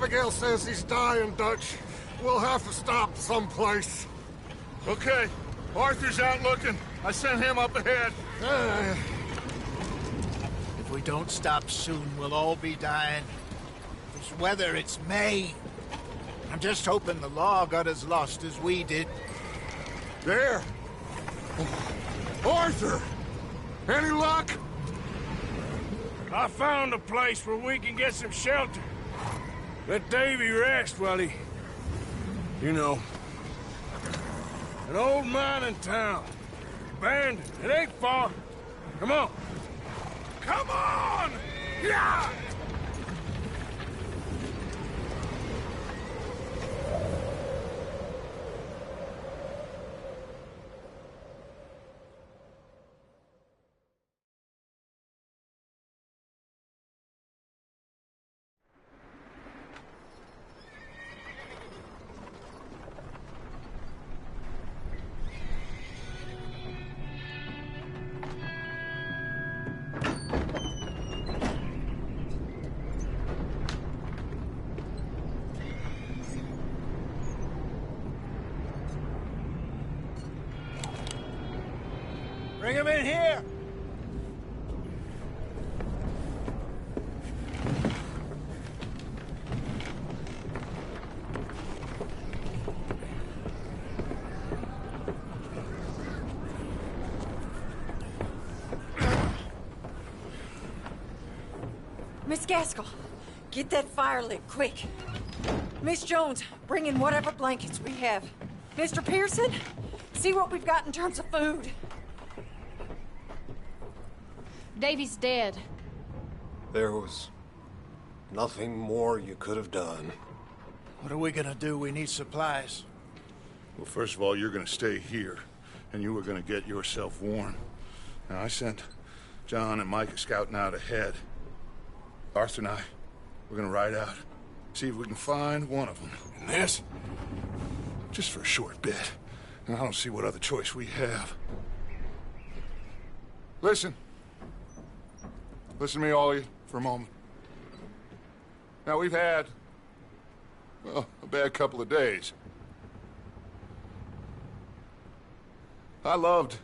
Abigail says he's dying, Dutch. We'll have to stop someplace. Okay. Arthur's out looking. I sent him up ahead. If we don't stop soon, we'll all be dying. This weather, it's May. I'm just hoping the law got as lost as we did. There! Arthur! Any luck? I found a place where we can get some shelter. Let Davy rest while he... You know. An old mining town. Abandoned. It ain't far. Come on. Come on! Yeah! Bring him in here! Miss Gaskell, get that fire lit, quick. Miss Jones, bring in whatever blankets we have. Mr. Pearson, see what we've got in terms of food. Davy's dead. There was nothing more you could have done. What are we gonna do? We need supplies. Well, first of all, you're gonna stay here, and you were gonna get yourself warm. Now, I sent John and Micah scouting out ahead. Arthur and I, we're gonna ride out, see if we can find one of them. And this? Just for a short bit. And I don't see what other choice we have. Listen. Listen to me, all of you, for a moment. Now, we've had, well, a bad couple of days. I loved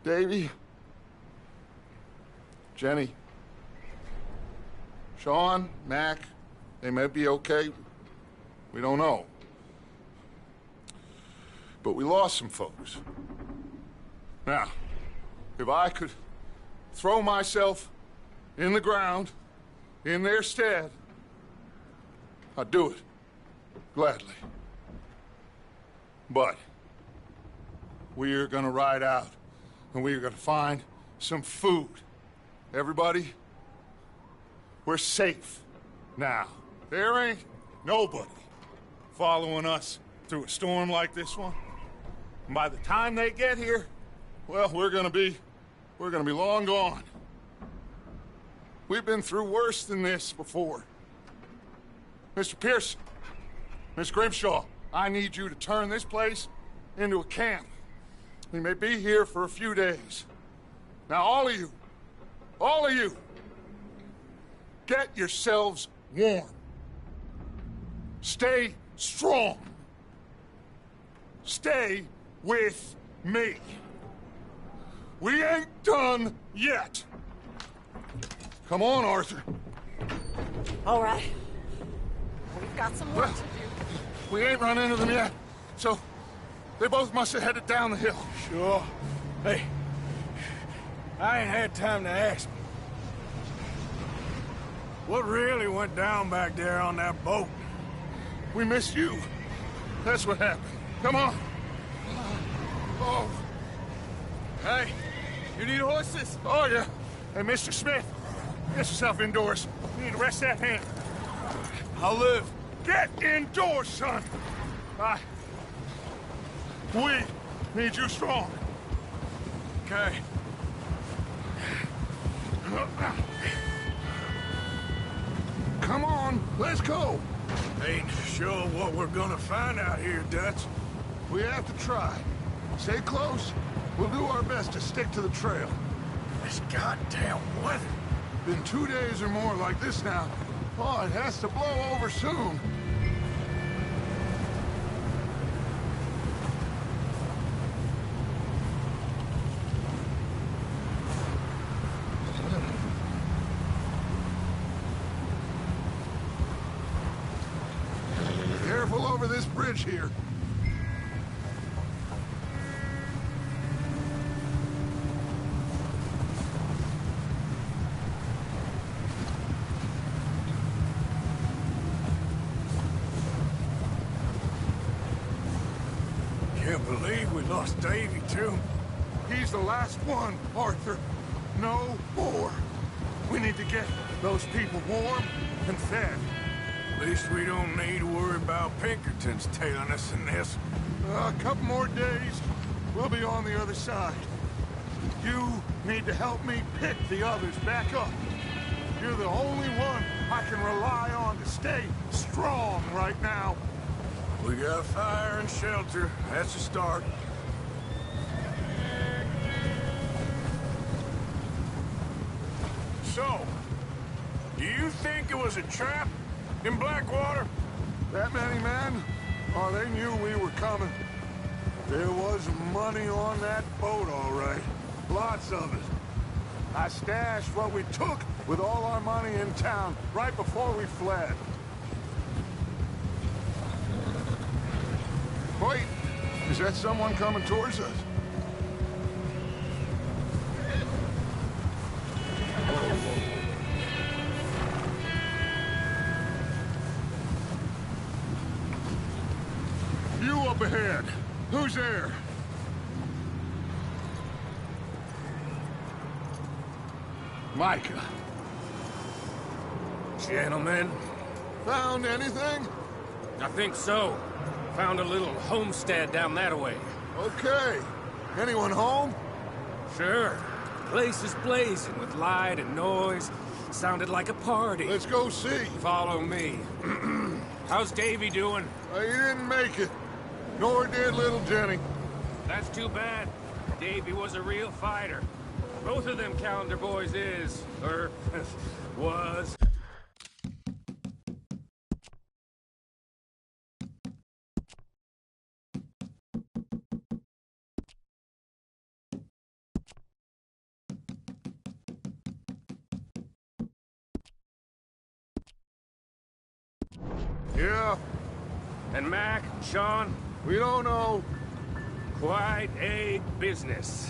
Davy, Jenny, Sean, Mac. They may be okay. We don't know. But we lost some folks. Now, if I could throw myself in the ground, in their stead, I'd do it, gladly. But we are gonna ride out, and we are gonna find some food. Everybody, we're safe now. There ain't nobody following us through a storm like this one. And by the time they get here, well, we're gonna be long gone. We've been through worse than this before. Mr. Pearson, Miss Grimshaw, I need you to turn this place into a camp. We may be here for a few days. Now, all of you, get yourselves warm. Stay strong. Stay with me. We ain't done yet. Come on, Arthur. All right. We've got some work to do. We ain't run into them yet, so they both must have headed down the hill. Sure. Hey, I ain't had time to ask. What really went down back there on that boat? We missed you. That's what happened. Come on. Oh. Hey, you need horses? Oh, yeah. Hey, Mr. Smith, get yourself indoors. You need to rest that hand. I'll live. Get indoors, son. We need you strong. Okay. Come on, let's go. Ain't sure what we're gonna find out here, Dutch. We have to try. Stay close. We'll do our best to stick to the trail. This goddamn weather. Been 2 days or more like this now. Oh, it has to blow over soon. village here. Can't believe we lost Davy, too. He's the last one, Arthur. No more. We need to get those people warm and fed. At least we don't need to worry about Pinkertons tailing us in this. A couple more days, we'll be on the other side. You need to help me pick the others back up. You're the only one I can rely on to stay strong right now. We got fire and shelter. That's a start. So, do you think it was a trap in Blackwater? That many men? Oh, they knew we were coming. There was money on that boat, all right. Lots of it. I stashed what we took with all our money in town right before we fled. Wait, is that someone coming towards us? You up ahead. Who's there? Micah. Gentlemen, Found anything? I think so. Found a little homestead down that way. Okay. Anyone home? Sure. Place is blazing with light and noise. Sounded like a party. Let's go see. Follow me. How's Davy doing? He didn't make it. Nor did little Jenny. That's too bad. Davy was a real fighter. Both of them calendar boys is, or was. Yeah, And Mac, Sean, we don't know. quite a business.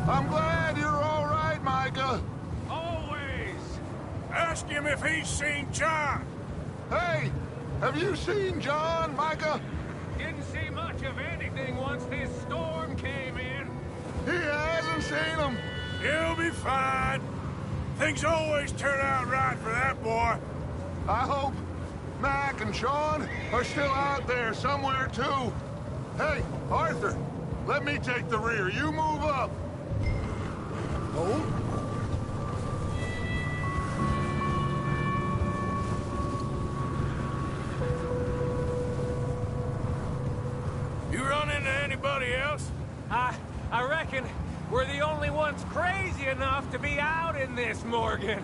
I'm glad you're all right, Micah. Always! Ask him if he's seen John. Hey, have you seen John, Micah? Didn't see much of anything once this storm came in. He hasn't seen him. He'll be fine. Things always turn out right for that boy. I hope Mac and Sean are still out there somewhere, too. Hey, Arthur, let me take the rear. You move up. Oh? You run into anybody else? I reckon we're the only ones crazy enough to be out in this, Morgan.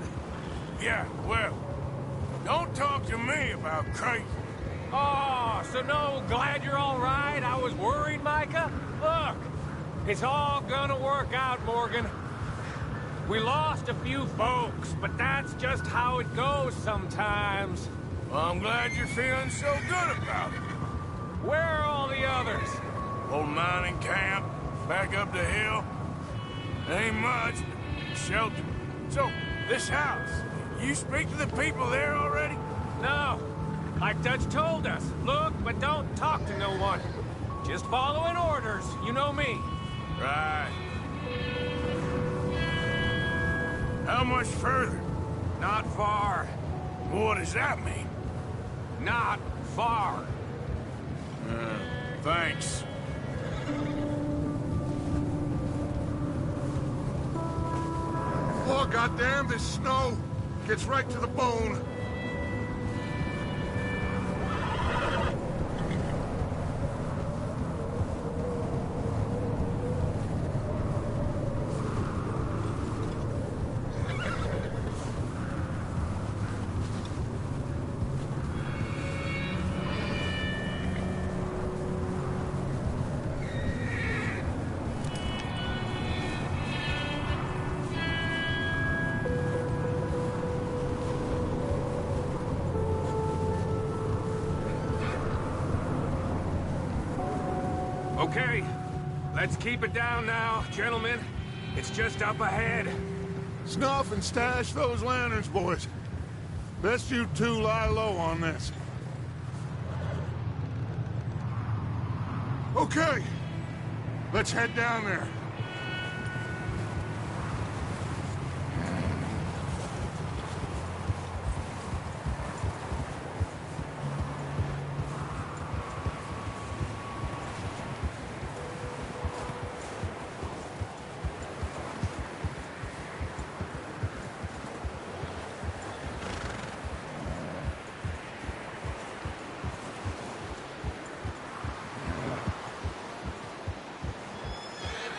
Yeah, well, don't talk to me about crazy. Oh, so no, glad you're all right? I was worried, Micah. Look, it's all gonna work out, Morgan. We lost a few folks, but that's just how it goes sometimes. Well, I'm glad you're feeling so good about it. Where are all the others? Old mining camp, back up the hill. Ain't much, but shelter. So, this house, you speak to the people there already? No, like Dutch told us. Look, but don't talk to no one. Just following orders, you know me. Right. How much further? Not far. What does that mean? Not far. Thanks. Oh, goddamn, this snow gets right to the bone. Okay, let's keep it down now, gentlemen. It's just up ahead. Snuff and stash those lanterns, boys. Best you two lie low on this. Okay, let's head down there.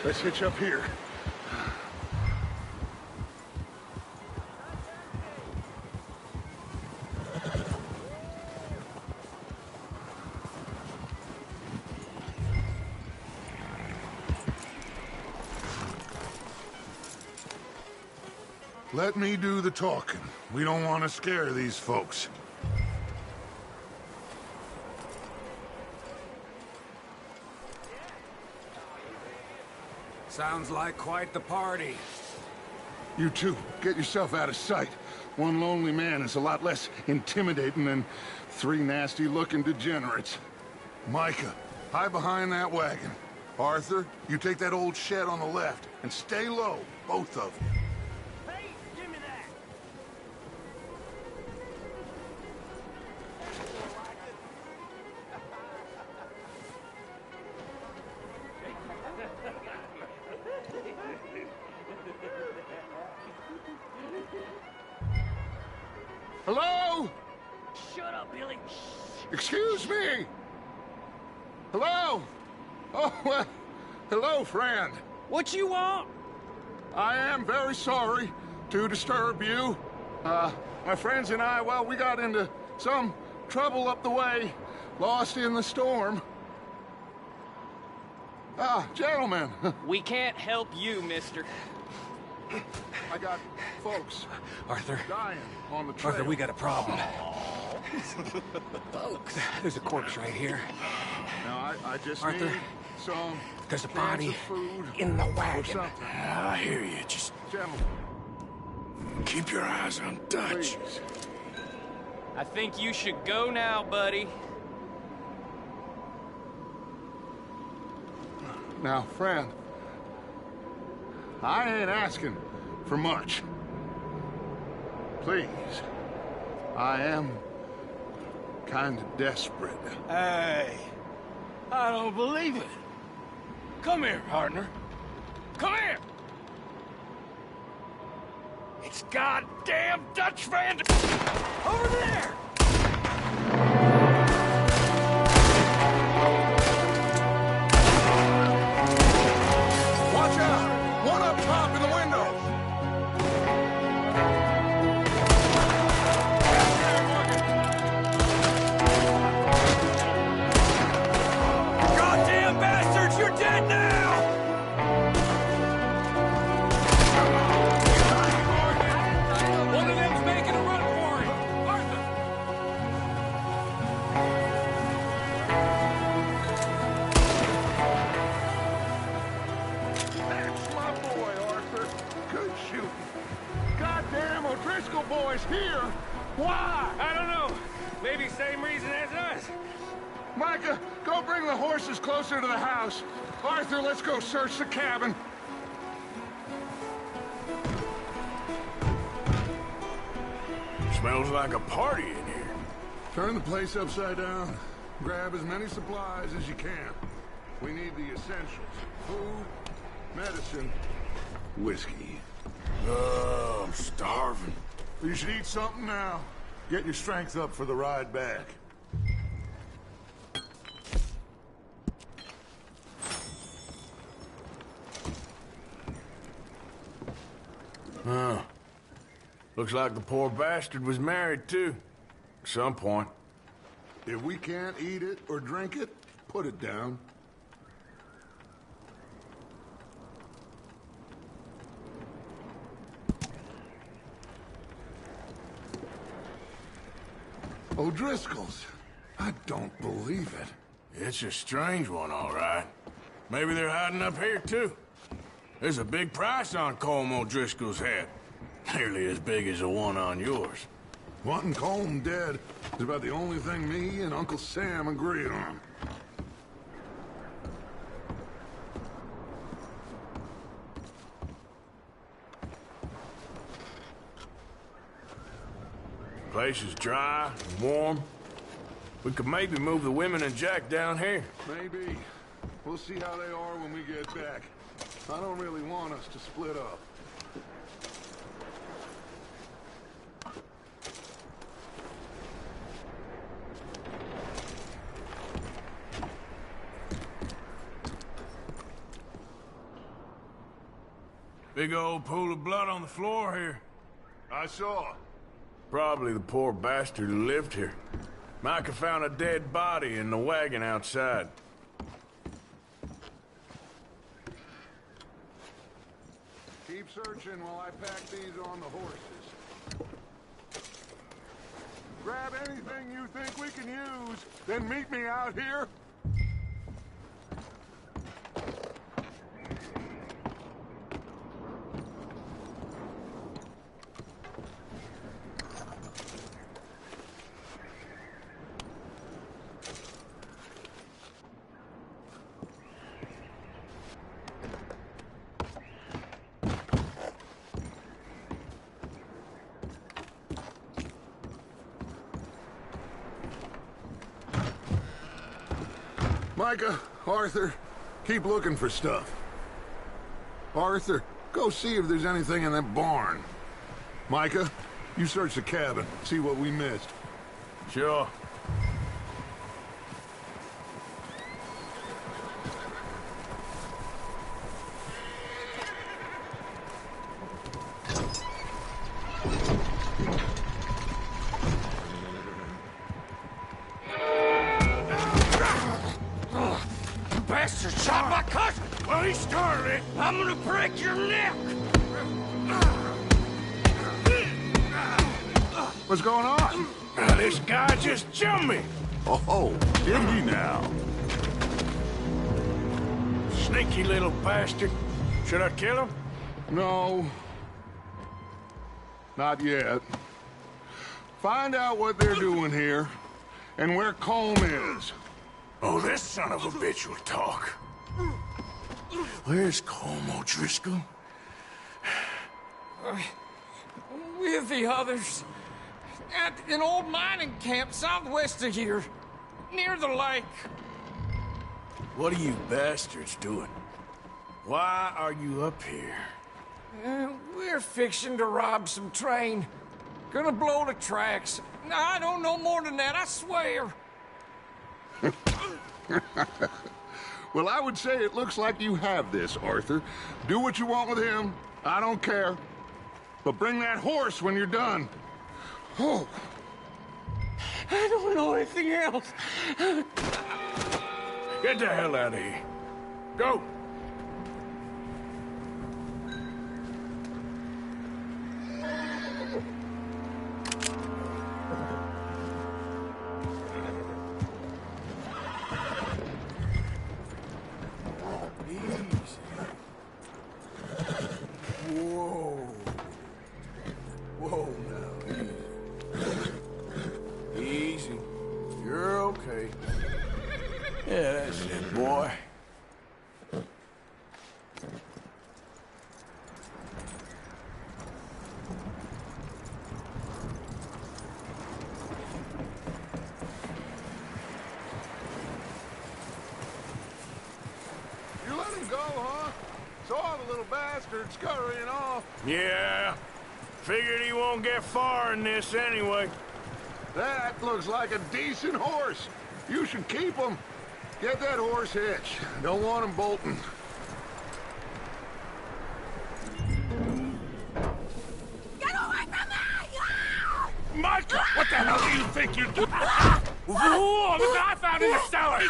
Let's hitch up here. Let me do the talking. We don't want to scare these folks. Sounds like quite the party. You two, get yourself out of sight. One lonely man is a lot less intimidating than three nasty-looking degenerates. Micah, hide behind that wagon. Arthur, you take that old shed on the left, and stay low, both of you. Hey, give me that! Hello? Shut up, Billy! Excuse me? Hello? Oh, well, hello, friend. What you want? I am very sorry to disturb you. My friends and I, well, we got into some trouble up the way, lost in the storm. Gentlemen. We can't help you, mister. I got folks Arthur. dying on the trail. Arthur, we got a problem. Folks. There's a corpse right here. Now, I just Arthur, need some there's a cans body of food in the or wagon. something. I hear you. Just Gentlemen, keep your eyes on Dutch. please. I think you should go now, buddy. Now, friend, I ain't asking for much. Please, I am kind of desperate. Hey, I don't believe it. Come here, partner. Come here. It's goddamn Dutch Van over there. Watch out! One up top in the window! Goddamn bastards, you're dead now! One of them's making a run for it! Arthur! That's my boy, Arthur. Good shooting. Goddamn O'Driscoll boys here! Why? I don't know. Maybe same reason as us. Micah, go bring the horses closer to the house. Arthur, let's go search the cabin. Smells like a party in here. Turn the place upside down. Grab as many supplies as you can. We need the essentials. Food, medicine, whiskey. Oh, I'm starving. You should eat something now. Get your strength up for the ride back. Huh. Looks like the poor bastard was married, too. At some point. If we can't eat it or drink it, put it down. O'Driscoll's. I don't believe it. It's a strange one, all right. Maybe they're hiding up here, too. There's a big price on Colm O'Driscoll's head. Nearly as big as the one on yours. Wanting Colm dead is about the only thing me and Uncle Sam agree on. Place is dry and warm. We could maybe move the women and Jack down here. Maybe. We'll see how they are when we get back. I don't really want us to split up. Big old pool of blood on the floor here. I saw. Probably the poor bastard who lived here. Micah found a dead body in the wagon outside. Keep searching while I pack these on the horses. Grab anything you think we can use, then meet me out here. Micah, Arthur, keep looking for stuff. Arthur, go see if there's anything in that barn. Micah, you search the cabin, see what we missed. Sure. Bastard shot my cousin! Well, he started it. I'm gonna break your neck! What's going on? This guy just jumped me! Oh, did he now? Sneaky little bastard. Should I kill him? No. Not yet. Find out what they're doing here, and where Colm is. Oh, this son of a bitch will talk. Where's Colm O'Driscoll? With the others. At an old mining camp southwest of here. Near the lake. What are you bastards doing? Why are you up here? We're fixing to rob some train. Gonna blow the tracks. I don't know more than that, I swear. Well, I would say it looks like you have this, Arthur. Do what you want with him. I don't care. But bring that horse when you're done. Oh. I don't know anything else. Get the hell out of here. Go! Whoa now, easy. You're okay. Yeah, that's it, boy. You let him go, huh? Saw the little bastard scurrying off. Yeah. Figured he won't get far in this anyway. That looks like a decent horse. You should keep him. Get that horse hitched. Don't want him bolting. Get away from me! Micah, what the hell do you think you're doing? Whoa, the guy found in the cellar.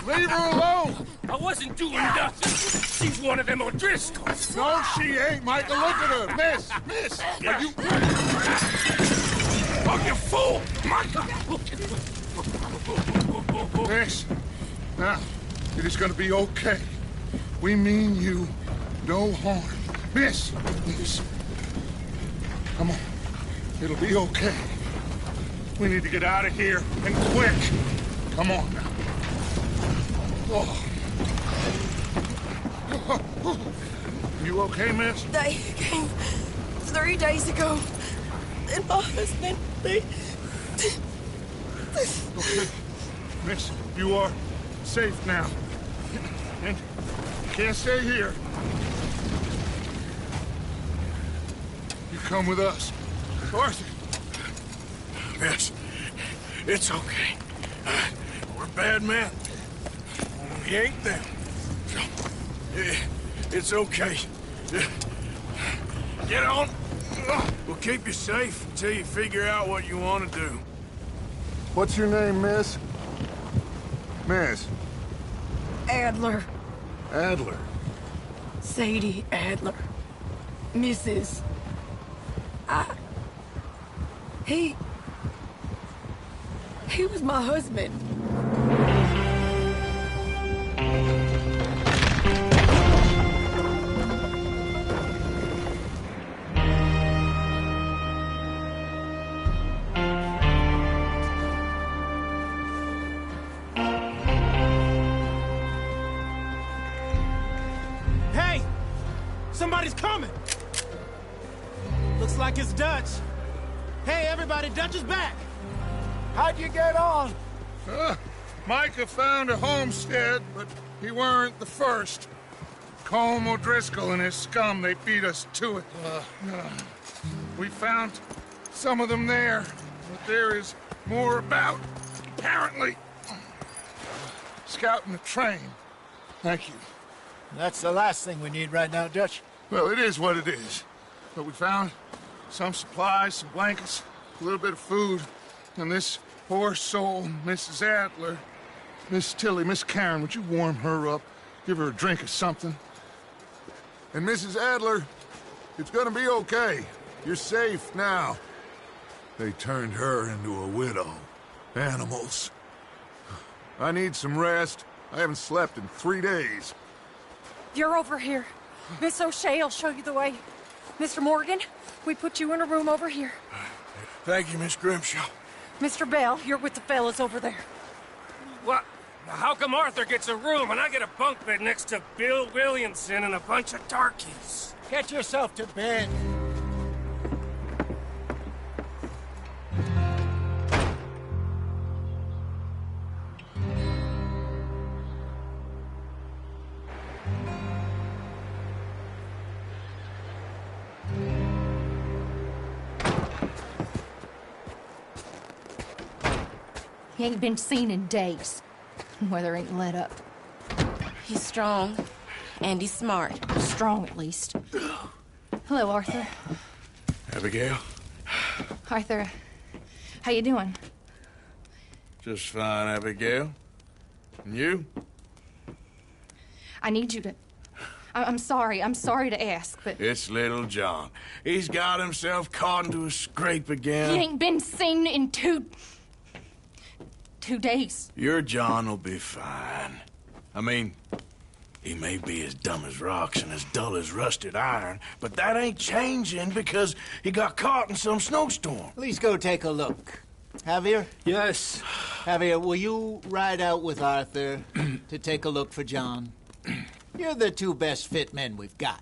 Leave her alone! I wasn't doing nothing. She's one of them O'Driscolls. No, she ain't, Micah. Look at her. Miss! Are you... Oh, you fool! Micah! Miss. Now, It is gonna be okay. We mean you no harm. Miss! Come on. It'll be okay. We need to get out of here, and quick. Come on now. Oh. You okay, miss? They came 3 days ago. And my husband, they... Okay. Miss, you are safe now. And you can't stay here. You come with us. Arthur. Miss, it's okay. We're bad men. We ain't them. So, it's okay. Get on. We'll keep you safe until you figure out what you want to do. What's your name, miss? Miss? Adler. Adler. Sadie Adler. Mrs. He was my husband. Hey! Somebody's coming! Looks like it's Dutch. Hey, everybody, Dutch is back! How'd you get on? Micah found a homestead, but he weren't the first. Colm O'Driscoll and his scum, they beat us to it. We found some of them there, but there is more about, apparently. Scouting the train. Thank you. That's the last thing we need right now, Dutch. Well, it is what it is. But we found some supplies, some blankets, a little bit of food, and this poor soul, Mrs. Adler, Miss Tilly, Miss Karen, would you warm her up? Give her a drink or something? And Mrs. Adler, it's gonna be okay. You're safe now. They turned her into a widow. Animals. I need some rest. I haven't slept in 3 days. You're over here. Miss O'Shea will show you the way. Mr. Morgan, we put you in a room over here. Thank you, Miss Grimshaw. Mr. Bell, you're with the fellas over there. What? How come Arthur gets a room and I get a bunk bed next to Bill Williamson and a bunch of darkies? Get yourself to bed. He ain't been seen in days. Weather ain't let up. He's strong, and he's smart. Strong, at least. Hello, Arthur. Abigail? Arthur, how you doing? Just fine, Abigail. And you? I need you to... I'm sorry to ask, but... It's little John. He's got himself caught into a scrape again. He ain't been seen in 2 days. Your John will be fine. I mean, he may be as dumb as rocks and as dull as rusted iron, but that ain't changing because he got caught in some snowstorm. Please go take a look. Javier? Yes. Javier, will you ride out with Arthur to take a look for John? You're the 2 best fit men we've got.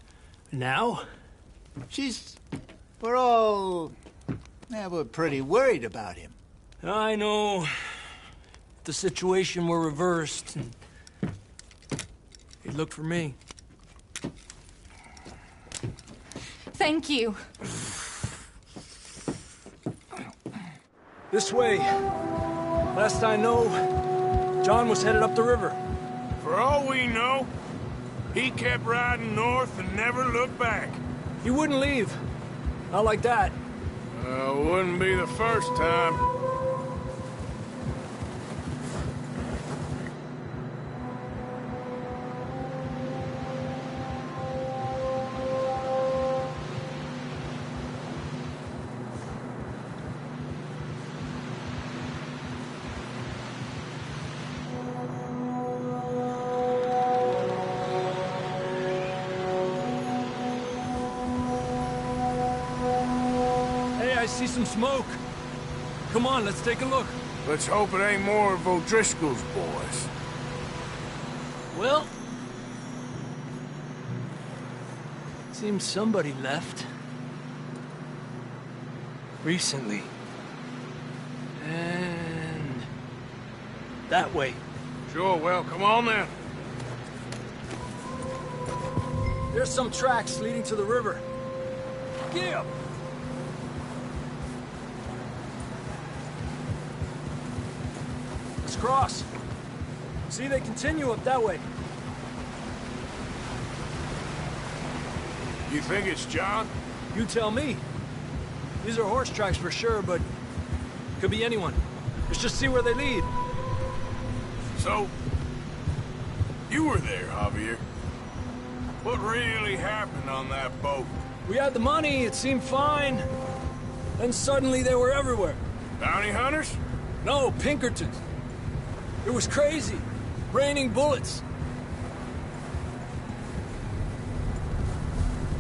Now? We're all... Yeah, we're pretty worried about him. I know. If the situation were reversed, and he'd look for me. Thank you. This way. Last I know, John was headed up the river. For all we know, he kept riding north and never looked back. He wouldn't leave. Not like that. Wouldn't be the first time. see some smoke. Come on, let's take a look. Let's hope it ain't more of O'Driscoll's boys. Well... seems somebody left. Recently. And... that way. Sure, well, come on then. There's some tracks leading to the river. Get up! Let's cross. See, they continue up that way. You think it's John? You tell me. These are horse tracks for sure, but could be anyone. Let's just see where they lead. So, you were there, Javier. What really happened on that boat? We had the money, it seemed fine. Then suddenly they were everywhere. Bounty hunters? No, Pinkertons. It was crazy. Raining bullets.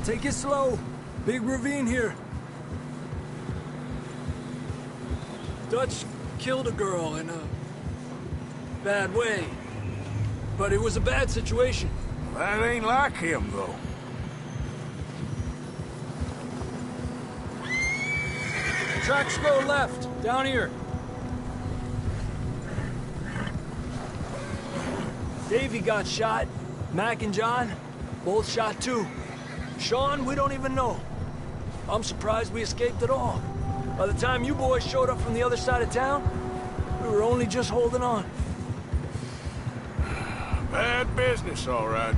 Take it slow. Big ravine here. Dutch killed a girl in a bad way. But it was a bad situation. That ain't like him, though. Tracks go left, down here. Davey got shot. Mac and John, both shot too. Sean, we don't even know. I'm surprised we escaped at all. By the time you boys showed up from the other side of town, we were only just holding on. Bad business, all right.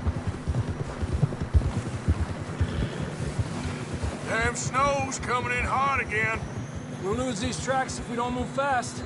Damn snow's coming in hard again. We'll lose these tracks if we don't move fast.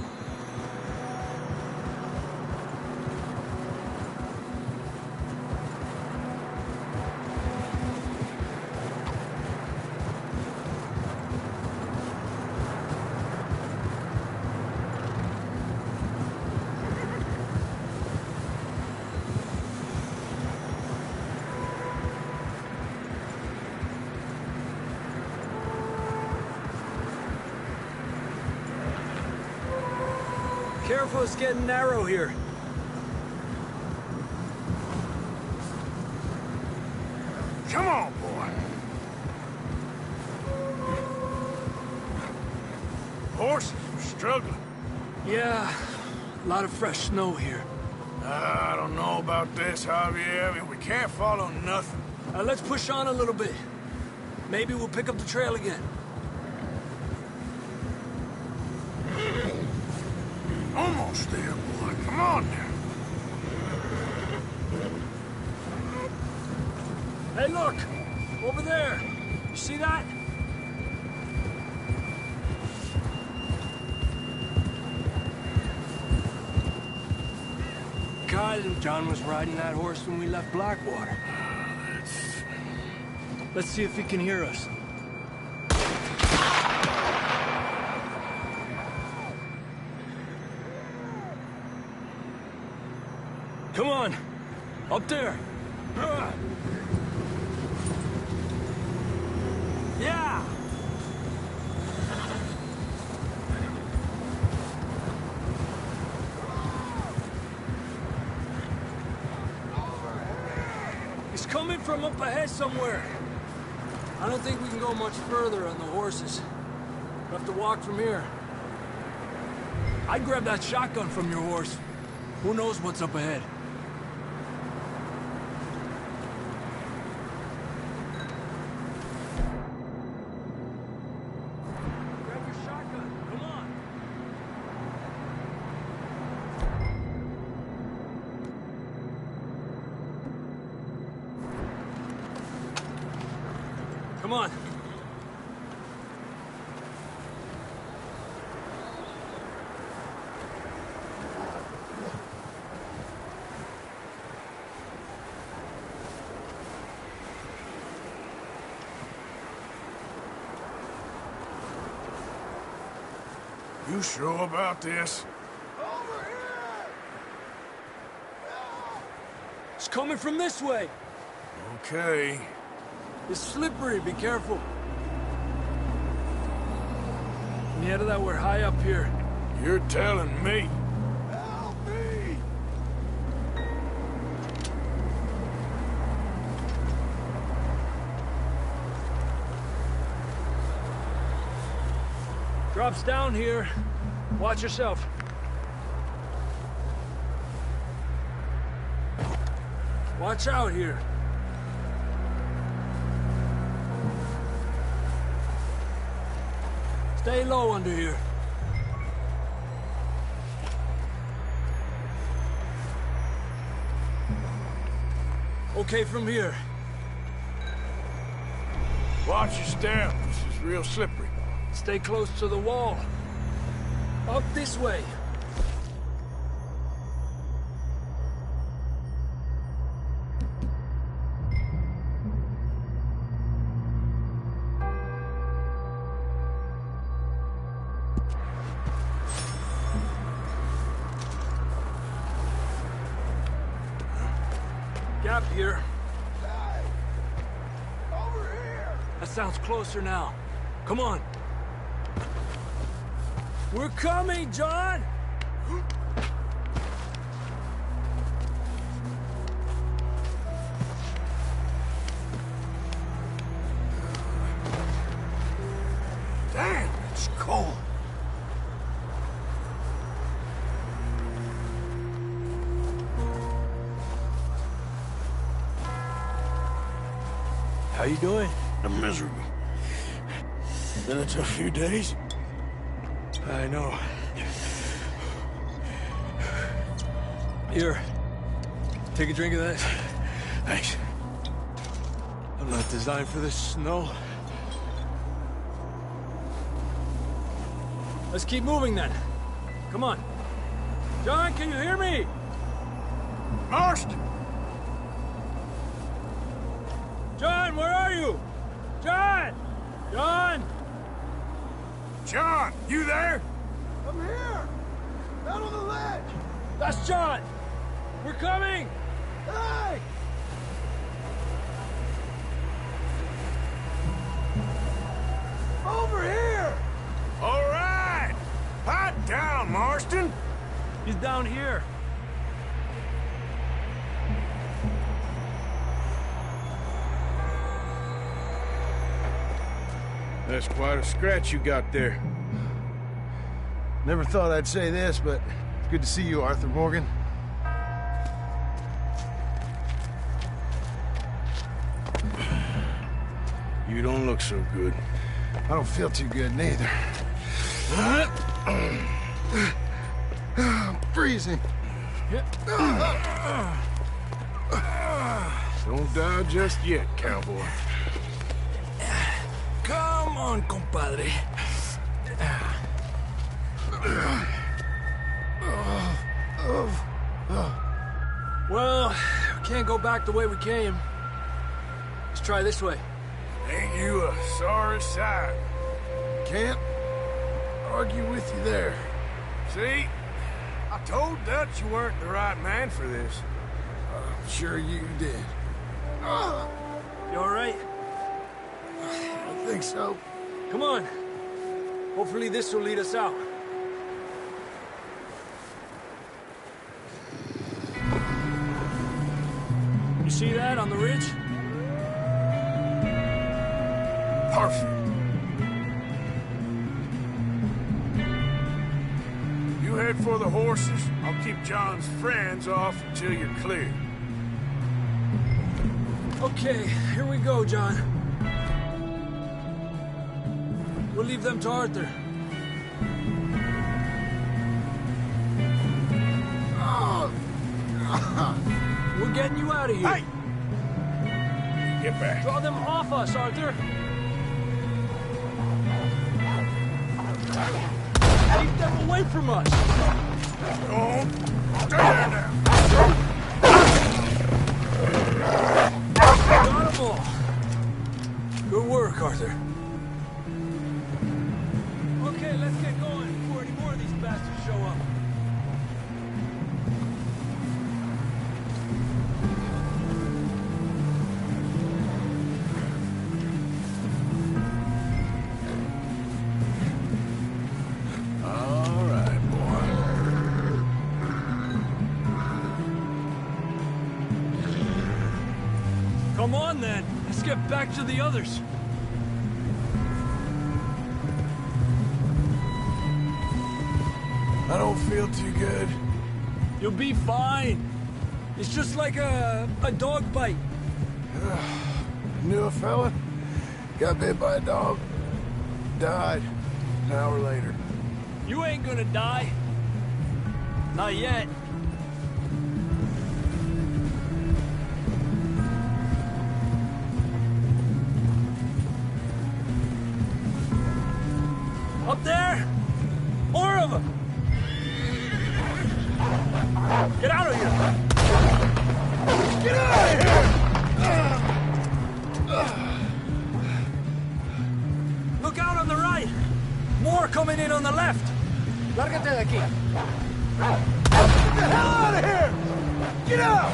Careful, it's getting narrow here. Come on, boy. Horses are struggling. Yeah, a lot of fresh snow here. I don't know about this, Javier. I mean, we can't follow nothing. Let's push on a little bit. Maybe we'll pick up the trail again. Almost there, boy. Come on now. Hey, look! Over there! You see that? Kyle and John was riding that horse when we left Blackwater. Let's see if he can hear us. Come on! Up there! Yeah! He's coming from up ahead somewhere. I don't think we can go much further on the horses. We'll have to walk from here. I'd grab that shotgun from your horse. Who knows what's up ahead? Grab your shotgun. Come on. Come on. You sure about this? It's coming from this way. Okay. It's slippery. Be careful. Mierda, we're high up here. You're telling me. Help me! Drops down here. Watch yourself. Watch out here. Stay low under here. Okay from here. Watch your step. This is real slippery. Stay close to the wall. Up this way. Gap here. Hey! Over here! That sounds closer now. Come on. We're coming, John! Damn, it's cold. How you doing? I'm miserable. Been a tough few days. I know. Here. Take a drink of that. Thanks. I'm not designed for this snow. Let's keep moving then. Come on. John, can you hear me? Marston! John, where are you? John! John! John, you there? I'm here! Out on the ledge! That's John! We're coming! Hey! Over here! All right! Pipe down, Marston! He's down here. That's quite a scratch you got there. Never thought I'd say this, but it's good to see you, Arthur Morgan. You don't look so good. I don't feel too good, neither. I'm freezing. Don't die just yet, cowboy. Come on, compadre. Well, we can't go back the way we came. Let's try this way. Ain't you a sorry sight? Can't argue with you there. See? I told Dutch you weren't the right man for this. I'm sure you did. You all right? I think so. Come on. Hopefully this will lead us out. You see that on the ridge? Perfect. You head for the horses. I'll keep John's friends off until you're clear. Okay, here we go, John. We'll leave them to Arthur. We're getting you out of here. Hey! Get back. Draw them off us, Arthur. Keep them away from us. Don't stay there now. Got them all. Good work, Arthur. Okay, let's get going before any more of these bastards show up. Come on, then. Let's get back to the others. I don't feel too good. You'll be fine. It's just like a dog bite. Knew a fella. Got bit by a dog. Died. An hour later. You ain't gonna die. Not yet. Up there? More of them! Get out of here! Get out of here! Look out on the right! More coming in on the left! Lárgate de aquí. Get the hell out of here! Get out!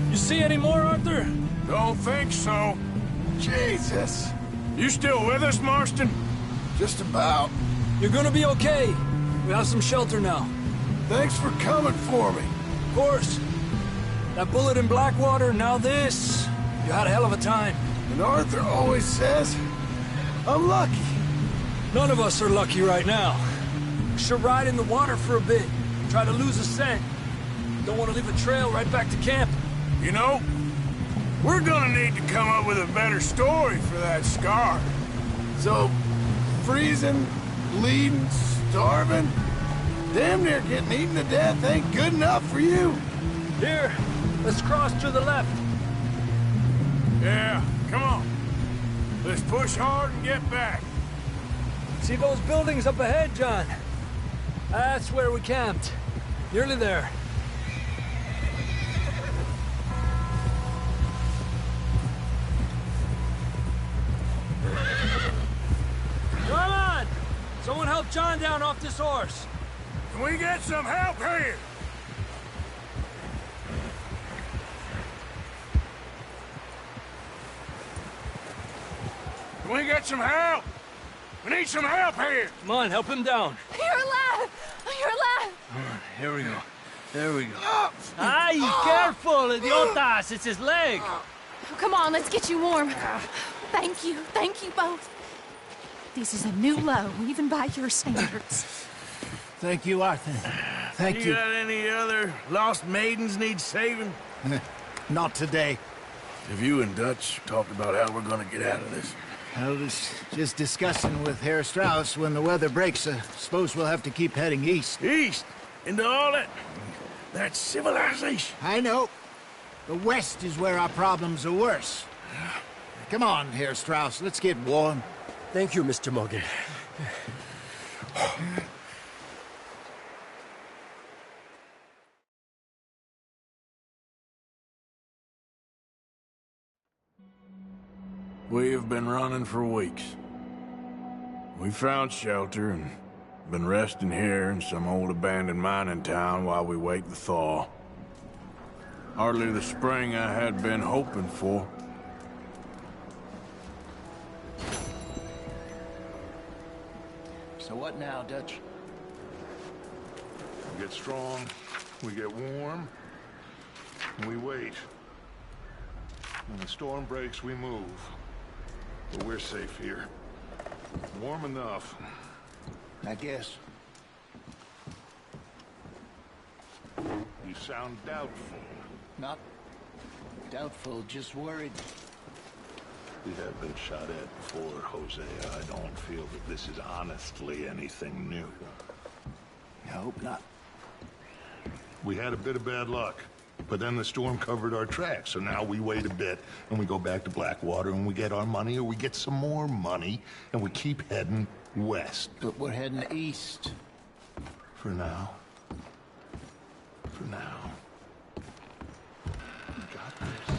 You see any more, Arthur? Don't think so. Jesus! You still with us, Marston? Just about. You're gonna be okay. We have some shelter now. Thanks for coming for me. Of course. That bullet in Blackwater, now this. You had a hell of a time. And Arthur always says, I'm lucky. None of us are lucky right now. We should ride in the water for a bit. Try to lose a scent. Don't want to leave a trail right back to camp. You know, we're gonna need to come up with a better story for that scar. So, freezing, bleeding, starving, damn near getting eaten to death ain't good enough for you. Here, let's cross to the left. Yeah, come on. Let's push hard and get back. See those buildings up ahead, John? That's where we camped. Nearly there. Come on! Someone help John down off this horse. Can we get some help here? Can we get some help? We need some help here! Come on, help him down. You're alive! You're alive! Here we go. There we go. Ay, careful, idiotas! It's his leg! Oh, come on, let's get you warm. Thank you both. This is a new low, even by your standards. Thank you, Arthur. Thank you. You got any other lost maidens need saving? Not today. Have you and Dutch talked about how we're gonna get out of this? I was just discussing with Herr Strauss when the weather breaks. Suppose we'll have to keep heading east. East? Into all that civilization? I know. The west is where our problems are worse. Come on, Herr Strauss, let's get warm. Thank you, Mr. Morgan. We have been running for weeks. We found shelter and been resting here in some old abandoned mining town while we wait the thaw. Hardly the spring I had been hoping for. So what now, Dutch? We get strong, we get warm, and we wait. When the storm breaks, we move. But we're safe here. Warm enough. I guess. You sound doubtful. Not doubtful, just worried. We have been shot at before, Hosea. I don't feel that this is honestly anything new. I hope not. We had a bit of bad luck, but then the storm covered our tracks, so now we wait a bit, and we go back to Blackwater, and we get our money, or we get some more money, and we keep heading west. But we're heading east. For now. For now. We got this.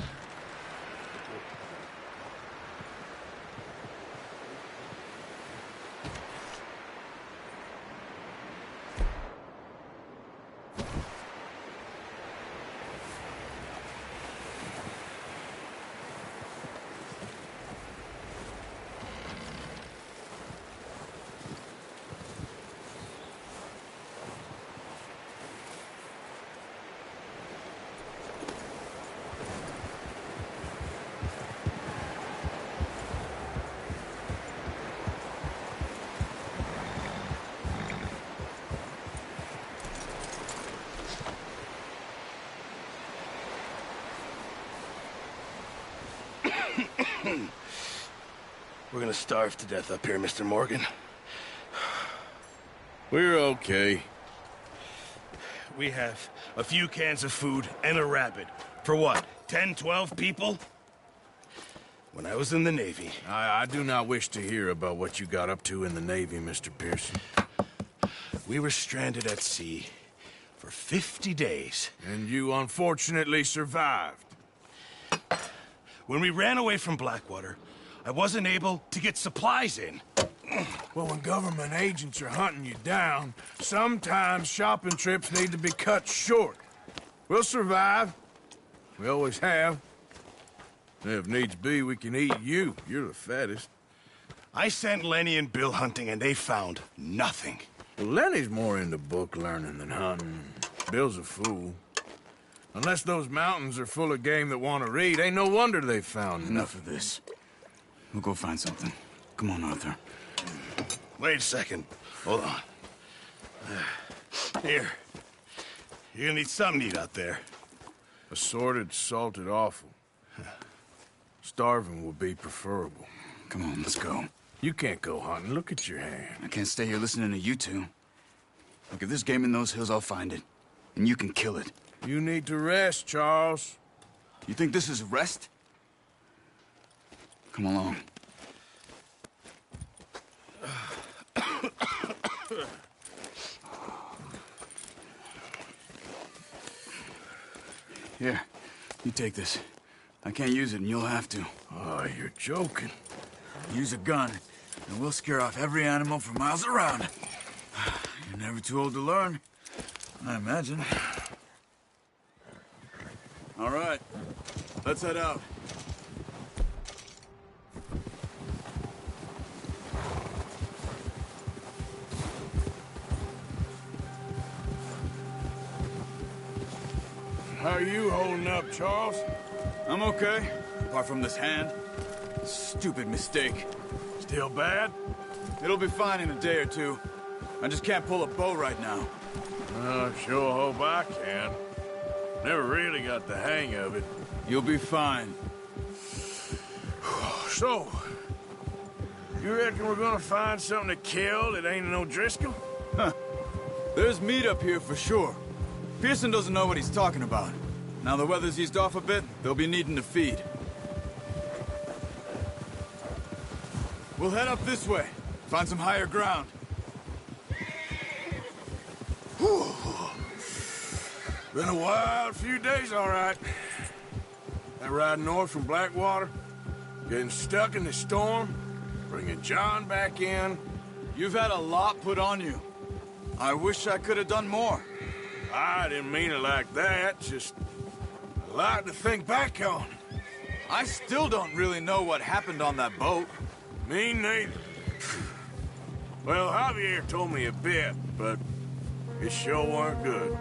We're gonna starve to death up here, Mr. Morgan. We're okay. We have a few cans of food and a rabbit. For what, 10, 12 people? When I was in the Navy... I do not wish to hear about what you got up to in the Navy, Mr. Pearson. We were stranded at sea for 50 days. And you unfortunately survived. When we ran away from Blackwater, I wasn't able to get supplies in. Well, when government agents are hunting you down, sometimes shopping trips need to be cut short. We'll survive. We always have. If needs be, we can eat you. You're the fattest. I sent Lenny and Bill hunting, and they found nothing. Well, Lenny's more into book learning than hunting. Bill's a fool. Unless those mountains are full of game that want to read, ain't no wonder they found Enough of this. We'll go find something. Come on, Arthur. Wait a second. Hold on. Here. You're gonna need something to eat out there. Assorted, salted offal. Starving would be preferable. Come on, let's go. You can't go hunting. Look at your hand. I can't stay here listening to you two. Look, if there's game in those hills, I'll find it. And you can kill it. You need to rest, Charles. You think this is rest? Come along. Here, you take this. I can't use it, and you'll have to. Oh, you're joking. Use a gun, and we'll scare off every animal for miles around. You're never too old to learn, I imagine. All right, let's head out. How are you holding up, Charles? I'm okay, apart from this hand. Stupid mistake. Still bad? It'll be fine in a day or two. I just can't pull a bow right now. Sure hope I can. Never really got the hang of it. You'll be fine. So, you reckon we're gonna find something to kill that ain't no Driscoll? Huh. There's meat up here for sure. Pearson doesn't know what he's talking about. Now the weather's eased off a bit, they'll be needing to feed. We'll head up this way. Find some higher ground. Whew. Been a wild few days, all right. That ride north from Blackwater, getting stuck in the storm, bringing John back in. You've had a lot put on you. I wish I could have done more. I didn't mean it like that, just a lot to think back on. I still don't really know what happened on that boat. Me neither. Well, Javier told me a bit, but it sure weren't good.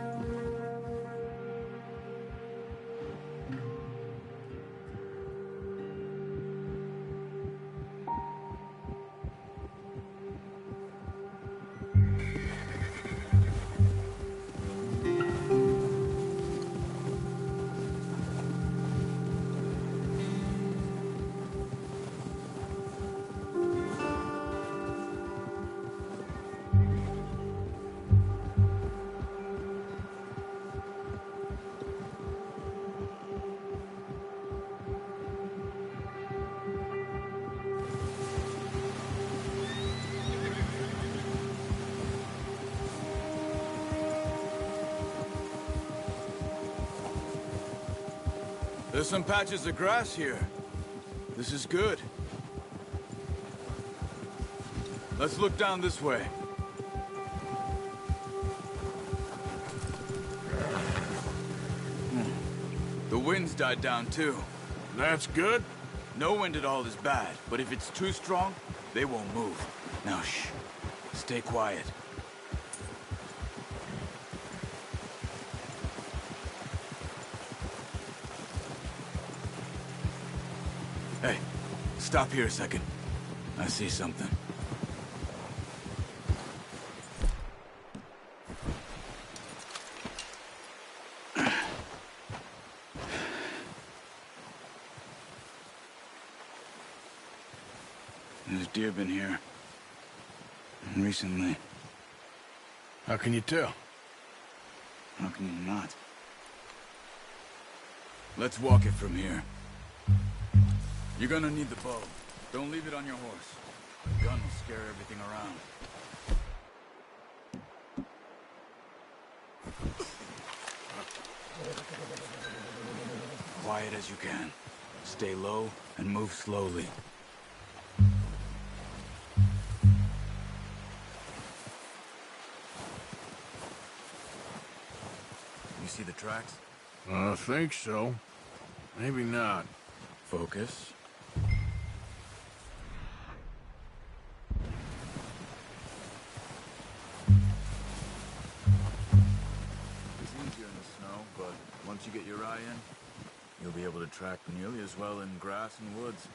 There's some patches of grass here. This is good. Let's look down this way. The wind's died down too. That's good. No wind at all is bad, but if it's too strong, they won't move. Now shh. Stay quiet. Hey, stop here a second. I see something. There's deer been here. Recently. How can you tell? How can you not? Let's walk it from here. You're gonna need the bow. Don't leave it on your horse. The gun will scare everything around. Quiet as you can. Stay low and move slowly. You see the tracks? I think so. Maybe not. Focus. It's easier in the snow, but once you get your eye in, you'll be able to track nearly as well in grass and woods.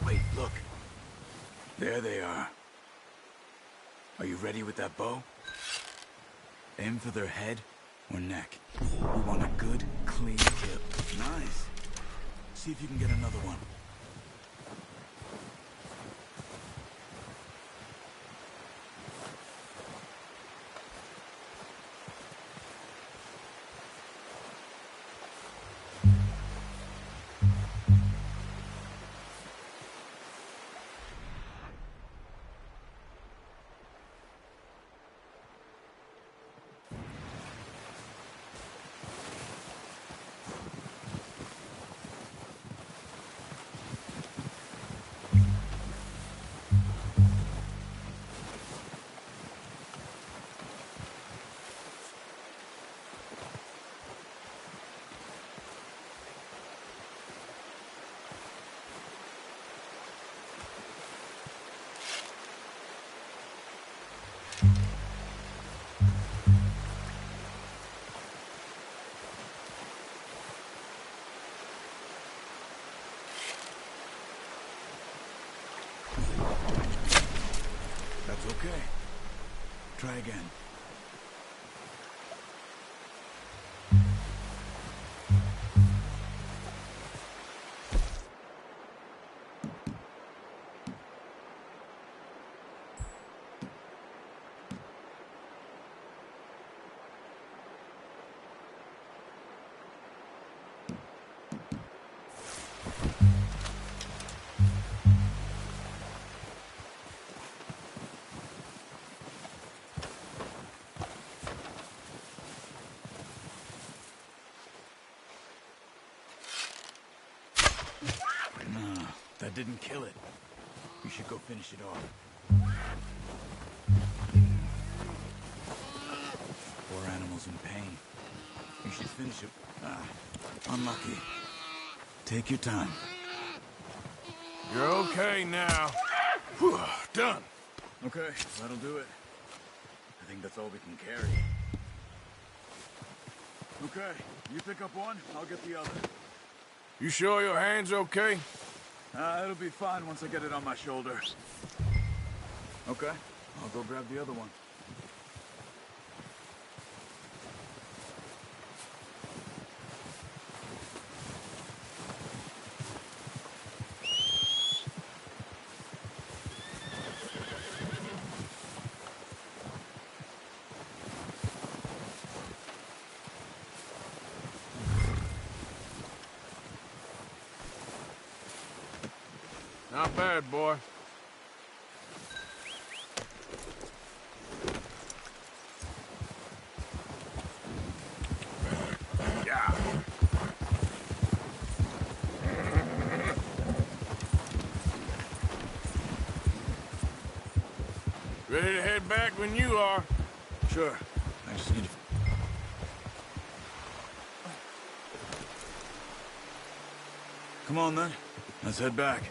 Wait, look. There they are. Are you ready with that bow? Aim for their head or neck. We want a good, clean kill. Nice. See if you can get another one. That's okay. Try again. No, that didn't kill it. You should go finish it off. Poor animal's in pain. You should finish it. Unlucky. Take your time. You're okay now. Whew, done. Okay, that'll do it. I think that's all we can carry. Okay, you pick up one, I'll get the other. You sure your hand's okay? It'll be fine once I get it on my shoulder. Okay, I'll go grab the other one. Not bad, boy. Yeah. Ready to head back when you are. Sure. I just need to... Come on, then. Let's head back.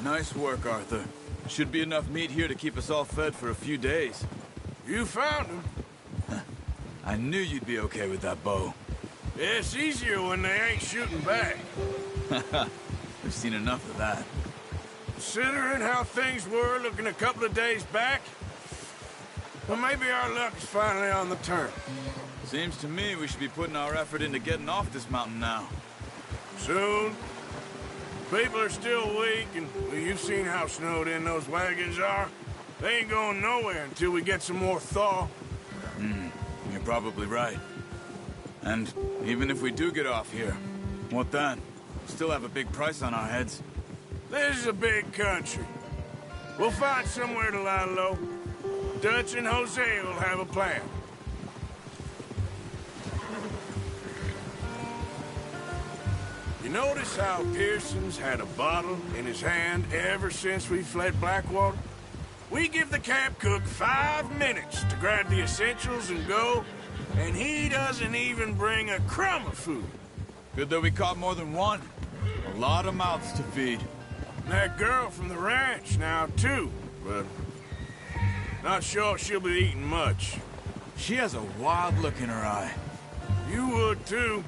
Nice work, Arthur. Should be enough meat here to keep us all fed for a few days. You found him. I knew you'd be okay with that bow. It's easier when they ain't shooting back. We've seen enough of that. Considering how things were looking a couple of days back, well, maybe our luck is finally on the turn. Seems to me we should be putting our effort into getting off this mountain now. Soon. People are still weak, and well, you've seen how snowed in those wagons are. They ain't going nowhere until we get some more thaw. You're probably right. And even if we do get off here, what then? Still have a big price on our heads. This is a big country. We'll find somewhere to lie low. Dutch and Hosea will have a plan. You notice how Pearson's had a bottle in his hand ever since we fled Blackwater? We give the camp cook 5 minutes to grab the essentials and go, and he doesn't even bring a crumb of food. Good that we caught more than one. A lot of mouths to feed. And that girl from the ranch now, too, but not sure she'll be eating much. She has a wild look in her eye. You would, too.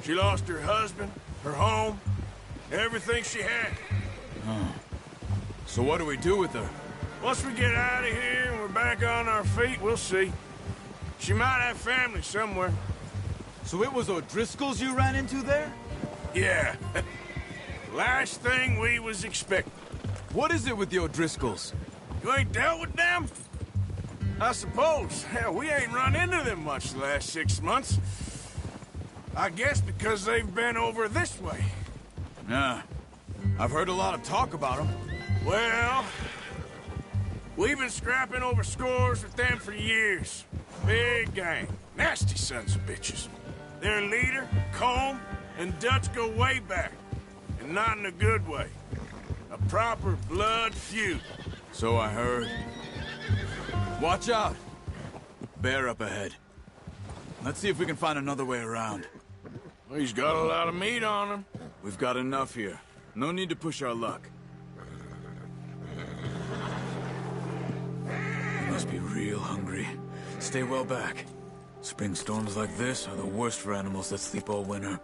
She lost her husband, her home, everything she had. So what do we do with her? Once we get out of here and we're back on our feet, we'll see. She might have family somewhere. So it was O'Driscoll's you ran into there? Yeah. Last thing we was expecting. What is it with the O'Driscolls? You ain't dealt with them? I suppose. Hell, we ain't run into them much the last 6 months. I guess because they've been over this way. Yeah. I've heard a lot of talk about them. Well, we've been scrapping over scores with them for years. Big gang. Nasty sons of bitches. Their leader, Colm, and Dutch go way back. And not in a good way. A proper blood feud. So I heard. Watch out! Bear up ahead. Let's see if we can find another way around. Well, he's got a lot of meat on him. We've got enough here. No need to push our luck. You must be real hungry. Stay well back. Spring storms like this are the worst for animals that sleep all winter.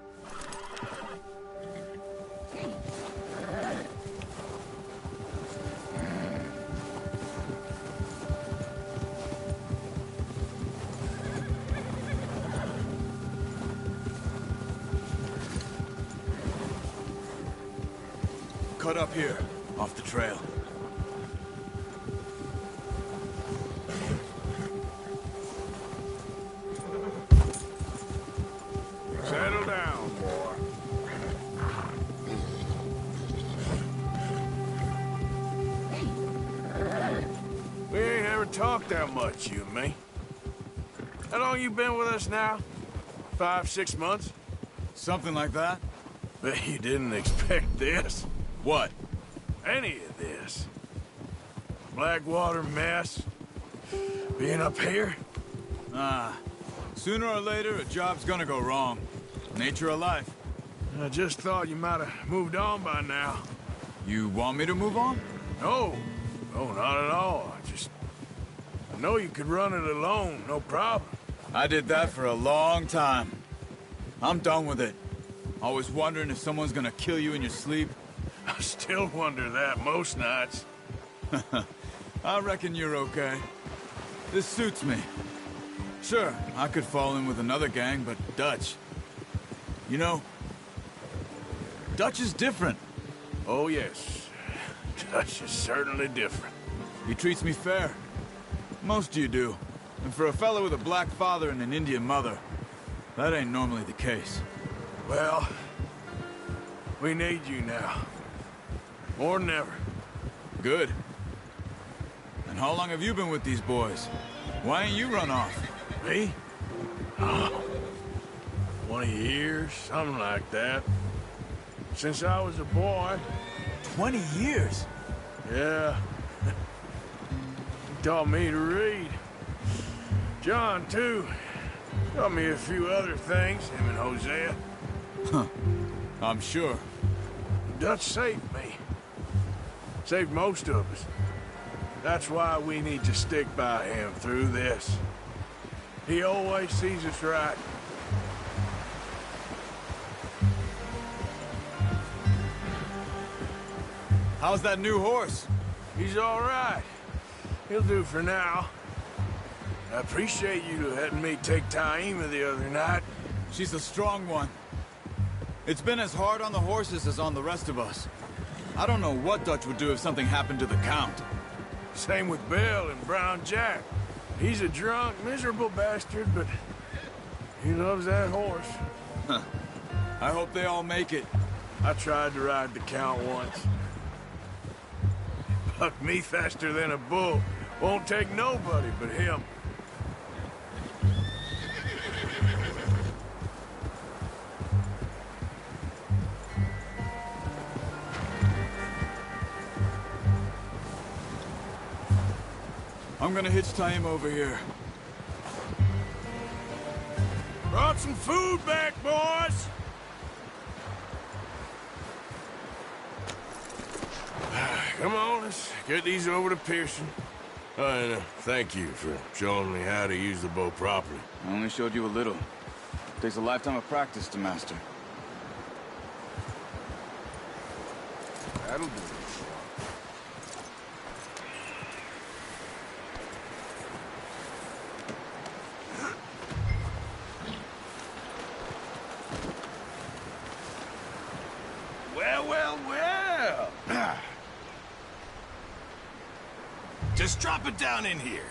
Cut up here, off the trail. Settle down, boy. We ain't ever talked that much, you and me. How long you been with us now? 5, 6 months? Something like that? Bet you didn't expect this. What? Any of this. Blackwater mess. Being up here. Sooner or later, a job's gonna go wrong. Nature of life. I just thought you might have moved on by now. You want me to move on? No. No, not at all. I know you could run it alone, no problem. I did that for a long time. I'm done with it. Always wondering if someone's gonna kill you in your sleep. I still wonder that most nights. I reckon you're okay. This suits me. Sure, I could fall in with another gang, but Dutch... You know, Dutch is different. Oh, yes. Dutch is certainly different. He treats me fair. Most of you do. And for a fellow with a black father and an Indian mother, that ain't normally the case. Well, we need you now. More than ever. Good. And how long have you been with these boys? Why ain't you run off? Me? Oh, 20 years, something like that. Since I was a boy. 20 years? Yeah. He taught me to read. John, too. Taught me a few other things, him and Hosea. Huh. I'm sure. Dutch saved me. Saved most of us. That's why we need to stick by him through this. He always sees us right. How's that new horse? He's all right. He'll do for now. I appreciate you letting me take Taima the other night. She's a strong one. It's been as hard on the horses as on the rest of us. I don't know what Dutch would do if something happened to the Count. Same with Bill and Brown Jack. He's a drunk, miserable bastard, but he loves that horse. Huh. I hope they all make it. I tried to ride the Count once. Bucked me faster than a bull. Won't take nobody but him. I'm gonna hitch Taima over here. Brought some food back, boys! Come on, let's get these over to Pearson. And thank you for showing me how to use the bow properly. I only showed you a little. Takes a lifetime of practice to master. That'll do. Well. Just drop it down in here.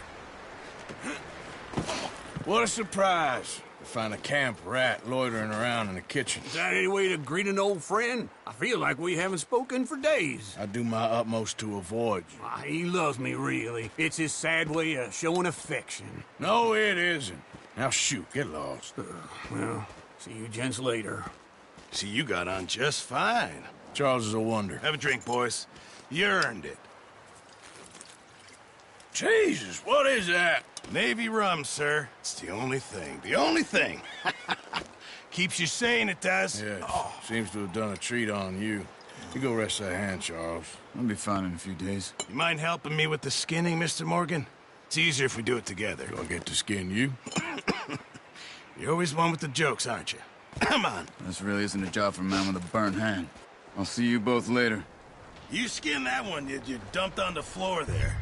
What a surprise to find a camp rat loitering around in the kitchen. Is that any way to greet an old friend? I feel like we haven't spoken for days. I do my utmost to avoid you. He loves me, really. It's his sad way of showing affection. No, it isn't. Now shoot, get lost. Well, see you gents later. See, you got on just fine. Charles is a wonder. Have a drink, boys. You earned it. Jesus, what is that? Navy rum, sir. It's the only thing. The only thing. Keeps you sane, it does. Yes. Seems to have done a treat on you. You go rest that hand, Charles. I'll be fine in a few days. You mind helping me with the skinning, Mr. Morgan? It's easier if we do it together. Do I get to skin you? You're always one with the jokes, aren't you? Come on. This really isn't a job for a man with a burnt hand. I'll see you both later. You skinned that one you dumped on the floor there.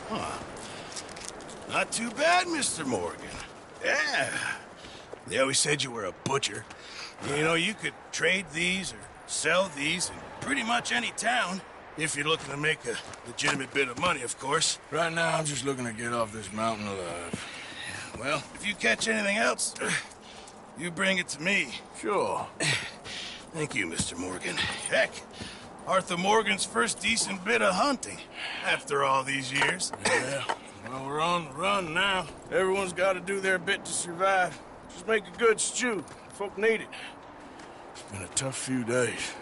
Huh. Not too bad, Mr. Morgan. Yeah. They always said you were a butcher. You know, you could trade these or sell these in pretty much any town. If you're looking to make a legitimate bit of money, of course. Right now, I'm just looking to get off this mountain alive. Well, if you catch anything else, you bring it to me. Sure. Thank you, Mr. Morgan. Heck, Arthur Morgan's first decent bit of hunting after all these years. Yeah, well, we're on the run now. Everyone's got to do their bit to survive. Just make a good stew. Folk need it. It's been a tough few days.